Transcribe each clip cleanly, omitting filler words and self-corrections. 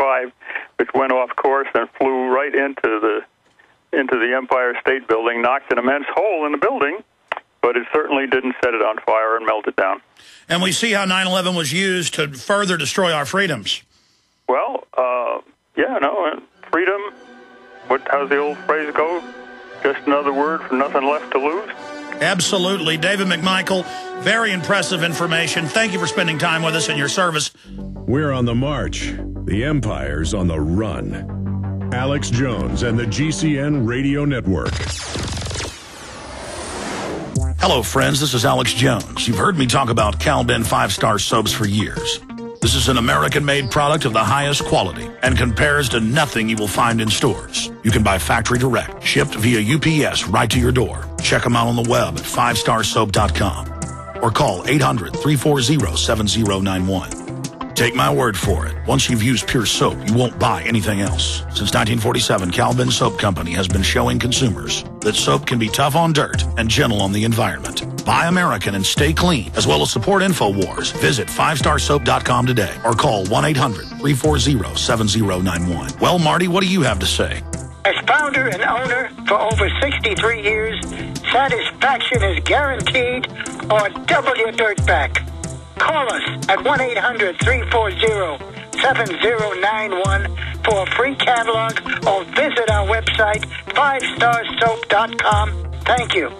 F-35, which went off course and flew right into the Empire State Building, knocked an immense hole in the building, but it certainly didn't set it on fire and melt it down. And we see how 9/11 was used to further destroy our freedoms. Well, freedom, how's the old phrase go? Just another word for nothing left to lose? Absolutely. David MacMichael, very impressive information. Thank you for spending time with us in your service. We're on the march. The Empire's on the run. Alex Jones and the GCN Radio Network. Hello, friends. This is Alex Jones. You've heard me talk about Cal-Ben 5-star soaps for years. This is an American-made product of the highest quality and compares to nothing you will find in stores. You can buy factory direct, shipped via UPS right to your door. Check them out on the web at 5starsoap.com or call 800-340-7091. Take my word for it. Once you've used Pure Soap, you won't buy anything else. Since 1947, Cal-Ben Soap Company has been showing consumers that soap can be tough on dirt and gentle on the environment. Buy American and stay clean, as well as support InfoWars. Visit 5starsoap.com today or call 1-800-340-7091. Well, Marty, what do you have to say? As founder and owner for over 63 years, satisfaction is guaranteed or double your dirt back. Call us at 1-800-340-7091 for a free catalog or visit our website, 5starsoap.com. Thank you.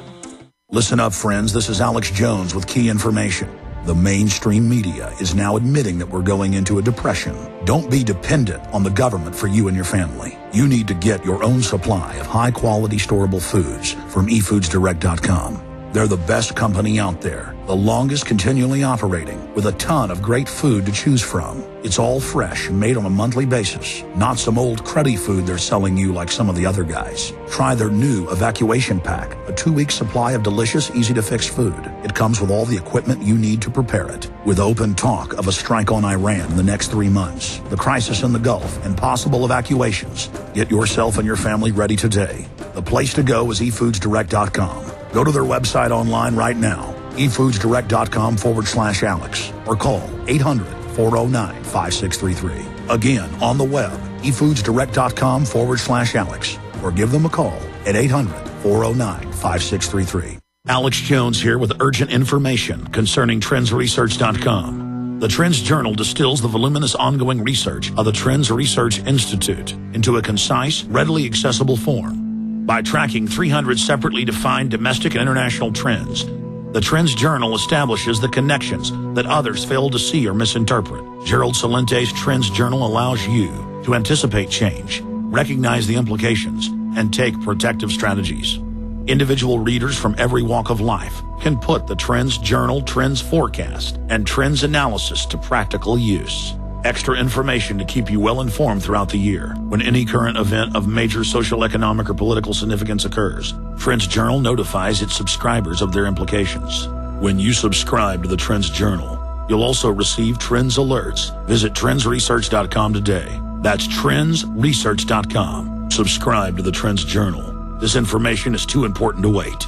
Listen up, friends. This is Alex Jones with key information. The mainstream media is now admitting that we're going into a depression. Don't be dependent on the government for you and your family. You need to get your own supply of high-quality storable foods from eFoodsDirect.com. They're the best company out there, the longest continually operating, with a ton of great food to choose from. It's all fresh, made on a monthly basis, not some old cruddy food they're selling you like some of the other guys. Try their new Evacuation Pack, a 2-week supply of delicious, easy-to-fix food. It comes with all the equipment you need to prepare it. With open talk of a strike on Iran in the next 3 months, the crisis in the Gulf, and possible evacuations, get yourself and your family ready today. The place to go is eFoodsDirect.com. Go to their website online right now, eFoodsDirect.com/Alex, or call 800-409-5633. Again, on the web, eFoodsDirect.com/Alex, or give them a call at 800-409-5633. Alex Jones here with urgent information concerning TrendsResearch.com. The Trends Journal distills the voluminous ongoing research of the Trends Research Institute into a concise, readily accessible form. By tracking 300 separately defined domestic and international trends, the Trends Journal establishes the connections that others fail to see or misinterpret. Gerald Salente's Trends Journal allows you to anticipate change, recognize the implications, and take protective strategies. Individual readers from every walk of life can put the Trends Journal Trends Forecast and Trends Analysis to practical use. Extra information to keep you well informed throughout the year. When any current event of major social, economic, or political significance occurs, Trends Journal notifies its subscribers of their implications. When you subscribe to the Trends Journal, you'll also receive Trends Alerts. Visit TrendsResearch.com today. That's TrendsResearch.com. Subscribe to the Trends Journal. This information is too important to wait.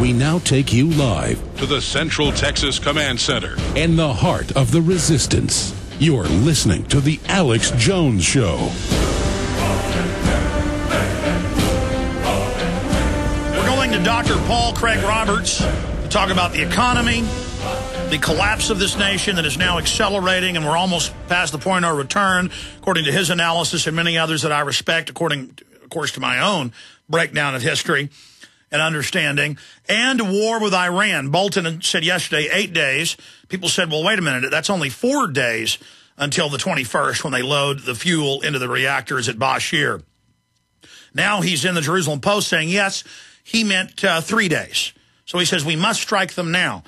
We now take you live to the Central Texas Command Center in the heart of the resistance. You're listening to The Alex Jones Show. We're going to Dr. Paul Craig Roberts to talk about the economy, the collapse of this nation that is now accelerating, and we're almost past the point of no return, according to his analysis and many others that I respect, according, of course, to my own breakdown of history and understanding, and war with Iran. Bolton said yesterday 8 days. People said, well, wait a minute, that's only 4 days until the 21st when they load the fuel into the reactors at Bashir. Now he's in the Jerusalem Post saying, yes, he meant 3 days. So he says we must strike them now.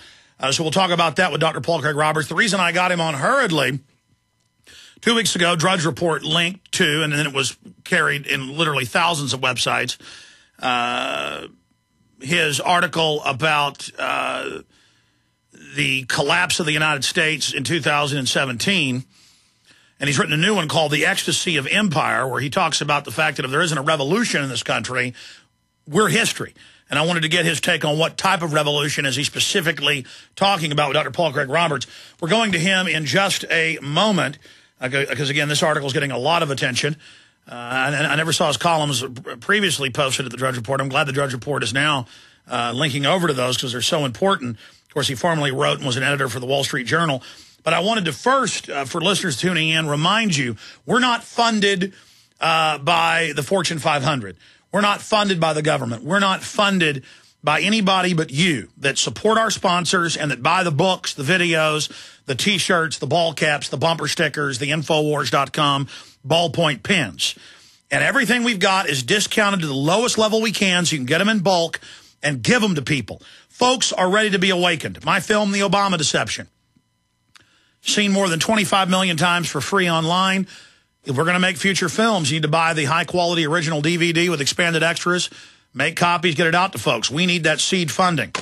So we'll talk about that with Dr. Paul Craig Roberts. The reason I got him on hurriedly, 2 weeks ago, Drudge Report linked to, and then it was carried in literally thousands of websites, his article about the collapse of the United States in 2017. And he's written a new one called The Ecstasy of Empire, where he talks about the fact that if there isn't a revolution in this country, we're history. and I wanted to get his take on what type of revolution is he specifically talking about with Dr. Paul Craig Roberts. We're going to him in just a moment, because, again, this article is getting a lot of attention. I never saw his columns previously posted at the Drudge Report. I'm glad the Drudge Report is now linking over to those because they're so important. Of course, he formerly wrote and was an editor for the Wall Street Journal. But I wanted to first, for listeners tuning in, remind you, we're not funded by the Fortune 500. We're not funded by the government. We're not funded by anybody but you that support our sponsors and that buy the books, the videos, the T-shirts, the ball caps, the bumper stickers, the Infowars.com ballpoint pens. And everything we've got is discounted to the lowest level we can so you can get them in bulk and give them to people. Folks are ready to be awakened. My film, The Obama Deception, seen more than 25 million times for free online. If we're going to make future films, you need to buy the high-quality original DVD with expanded extras. Make copies, get it out to folks. We need that seed funding.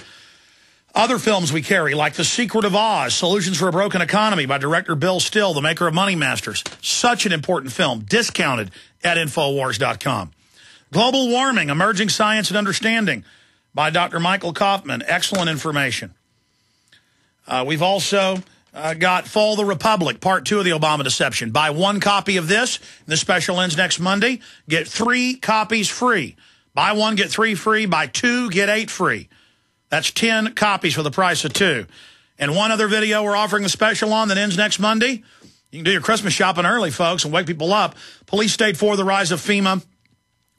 Other films we carry, like The Secret of Oz, Solutions for a Broken Economy by director Bill Still, the maker of Money Masters. Such an important film, discounted at Infowars.com. Global Warming, Emerging Science and Understanding by Dr. Michael Kaufman. Excellent information. We've also got Fall the Republic, Part 2 of the Obama Deception. Buy one copy of this. This special ends next Monday. Get 3 copies free. Buy one, get 3 free. Buy 2, get 8 free. That's 10 copies for the price of 2. And one other video we're offering a special on that ends next Monday. You can do your Christmas shopping early, folks, and wake people up. Police State 4, The Rise of FEMA.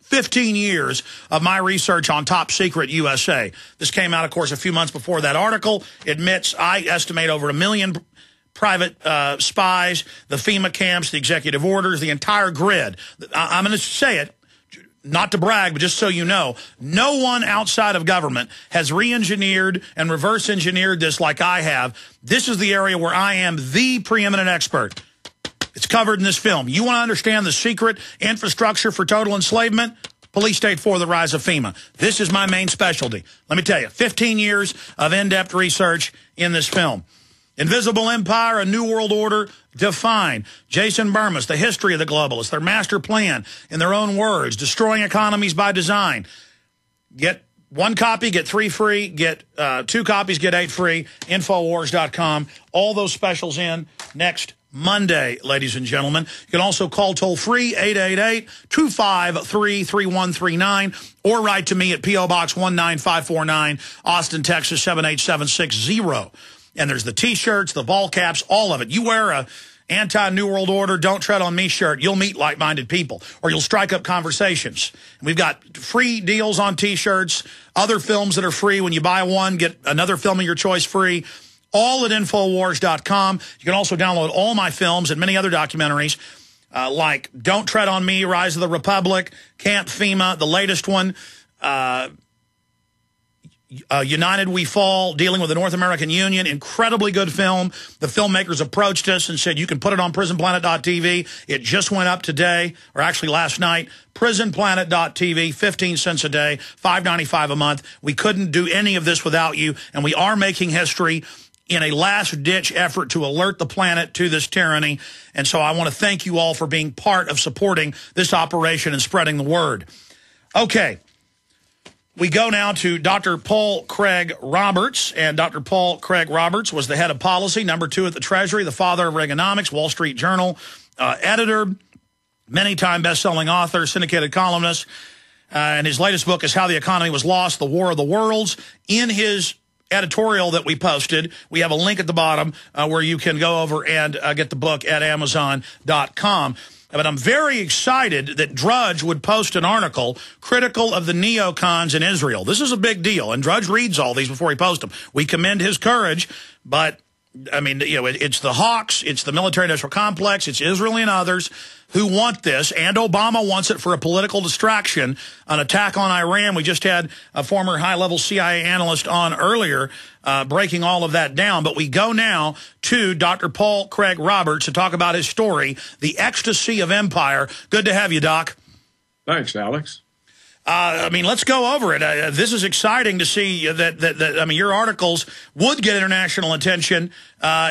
15 years of my research on Top Secret USA. This came out, of course, a few months before that article. Admits I estimate over 1 million private spies, the FEMA camps, the executive orders, the entire grid. I'm going to say it, not to brag, but just so you know, no one outside of government has re-engineered and reverse-engineered this like I have. This is the area where I am the preeminent expert. It's covered in this film. You want to understand the secret infrastructure for total enslavement? Police State 4, The Rise of FEMA. This is my main specialty. Let me tell you, 15 years of in-depth research in this film. Invisible Empire, A New World Order, Define. Jason Burmas, The History of the Globalists, their master plan, in their own words, Destroying Economies by Design. Get 1 copy, get 3 free. Get 2 copies, get 8 free. Infowars.com. All those specials in next Monday, ladies and gentlemen. You can also call toll-free 888-253-3139 or write to me at P.O. Box 19549, Austin, Texas 78760. And there's the T-shirts, the ball caps, all of it. You wear a anti-New World Order, Don't Tread on Me shirt, you'll meet like-minded people, or you'll strike up conversations. And we've got free deals on T-shirts, other films that are free. When you buy one, get another film of your choice free. All at Infowars.com. You can also download all my films and many other documentaries like Don't Tread on Me, Rise of the Republic, Camp FEMA, the latest one, United We Fall, dealing with the North American Union. Incredibly good film. The filmmakers approached us and said, you can put it on prisonplanet.tv. It just went up today, or actually last night. prisonplanet.tv, 15 cents a day, $5.95 a month. We couldn't do any of this without you, and we are making history in a last-ditch effort to alert the planet to this tyranny. And so I want to thank you all for being part of supporting this operation and spreading the word. Okay. We go now to Dr. Paul Craig Roberts, and Dr. Paul Craig Roberts was the head of policy, number 2 at the Treasury, the father of Reaganomics, Wall Street Journal editor, many-time best-selling author, syndicated columnist, and his latest book is How the Economy Was Lost, The War of the Worlds. In his editorial that we posted, we have a link at the bottom where you can go over and get the book at Amazon.com. But I'm very excited that Drudge would post an article critical of the neocons in Israel. This is a big deal, and Drudge reads all these before he posts them. We commend his courage, but, I mean, you know, it's the hawks, it's the military-industrial complex, it's Israel and others who want this, and Obama wants it for a political distraction, an attack on Iran. We just had a former high-level CIA analyst on earlier breaking all of that down. But we go now to Dr. Paul Craig Roberts to talk about his story, The Ecstasy of Empire. Good to have you, Doc. Thanks, Alex. I mean, let's go over it. This is exciting to see that I mean, your articles would get international attention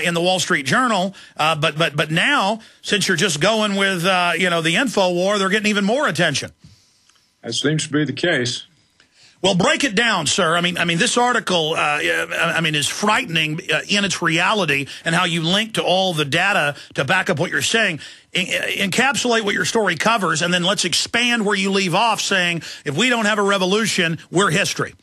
in the Wall Street Journal, but now, since you're just going with you know, the info war, they're getting even more attention. That seems to be the case. Well, break it down, sir. I mean, this article, is frightening in its reality and how you link to all the data to back up what you're saying. Encapsulate what your story covers, and then let's expand where you leave off, saying, if we don't have a revolution, we're history.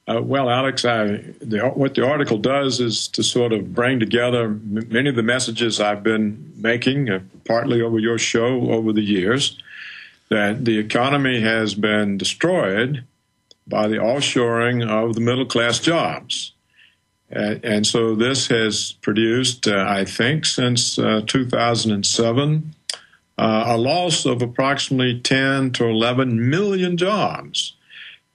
Well, Alex, what the article does is to sort of bring together many of the messages I've been making, partly over your show over the years, that the economy has been destroyed by the offshoring of the middle-class jobs. And so this has produced, I think, since 2007, a loss of approximately 10 to 11 million jobs.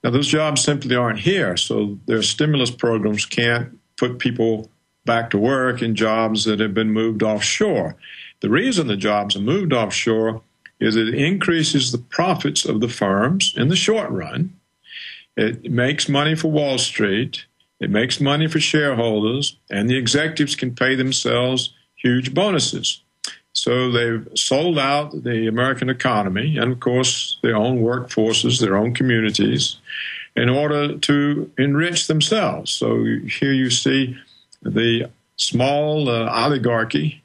Now, those jobs simply aren't here, so their stimulus programs can't put people back to work in jobs that have been moved offshore. The reason the jobs are moved offshore is it increases the profits of the firms in the short run. It makes money for Wall Street, it makes money for shareholders, and the executives can pay themselves huge bonuses. So they've sold out the American economy and, of course, their own workforces, their own communities, in order to enrich themselves. So here you see the small oligarchy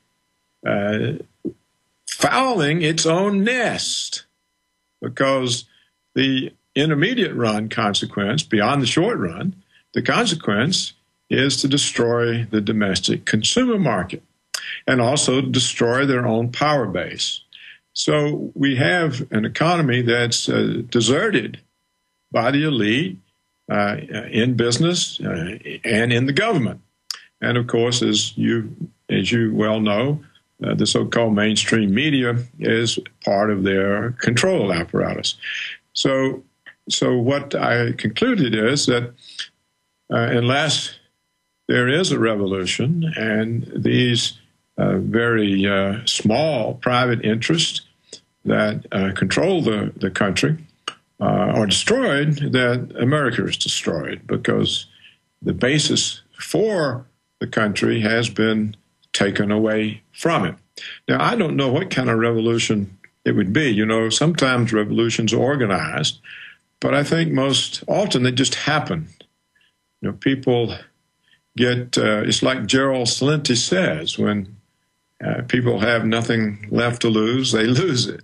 fouling its own nest, because the intermediate run consequence, beyond the short run, the consequence is to destroy the domestic consumer market and also destroy their own power base. So we have an economy that's deserted by the elite in business and in the government. And of course, as you well know, the so-called mainstream media is part of their control apparatus. So what I concluded is that unless there is a revolution and these very small private interests that control the country are destroyed, that America is destroyed, because the basis for the country has been taken away from it. Now, I don't know what kind of revolution it would be. You know, sometimes revolutions are organized, but I think most often they just happen. You know, people get, it's like Gerald Salenti says, when people have nothing left to lose, they lose it.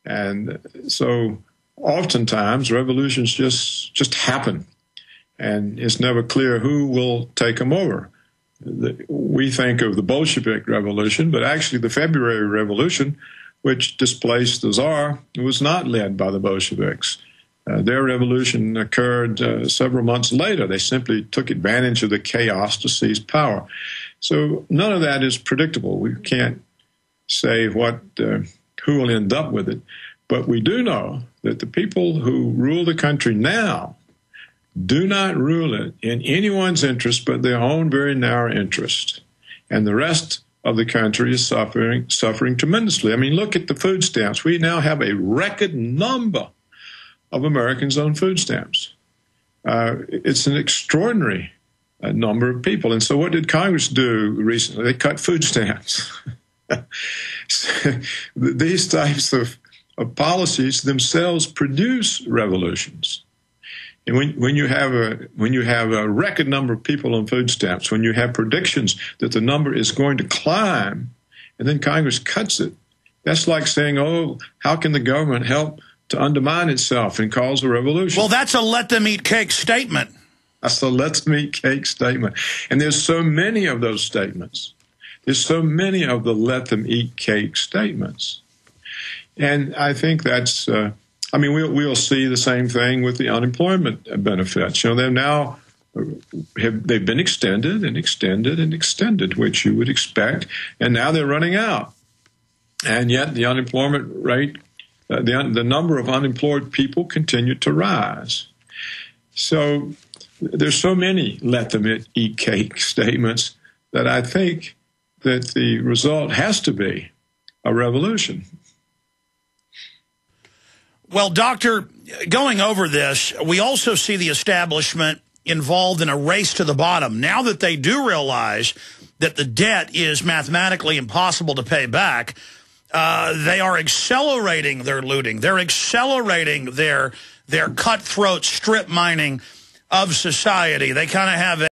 And so oftentimes revolutions just happen, and it's never clear who will take them over. We think of the Bolshevik Revolution, but actually the February Revolution, which displaced the Tsar, was not led by the Bolsheviks. Their revolution occurred several months later. They simply took advantage of the chaos to seize power. So none of that is predictable. We can't say who will end up with it. But we do know that the people who rule the country now do not rule it in anyone's interest but their own very narrow interest. And the rest of the country is suffering tremendously. I mean, look at the food stamps. We now have a record number of Americans on food stamps. It's an extraordinary number of people. And so what did Congress do recently? They cut food stamps. These types of policies themselves produce revolutions. And when you have a record number of people on food stamps, when you have predictions that the number is going to climb, and then Congress cuts it, that's like saying, oh, how can the government help to undermine itself and cause a revolution? Well, that's a let them eat cake statement. That's a let them eat cake statement. And there's so many of those statements. There's so many of the let them eat cake statements. And I think that's, we'll see the same thing with the unemployment benefits. You know, they've been extended and extended and extended, which you would expect, and now they're running out. And yet the unemployment rate, the number of unemployed people continue to rise. So there's so many let them eat cake statements that I think that the result has to be a revolution. Well, Doctor, going over this, we also see the establishment involved in a race to the bottom. Now that they do realize that the debt is mathematically impossible to pay back, they are accelerating their looting. They're accelerating their their cutthroat strip mining of society. They kind of have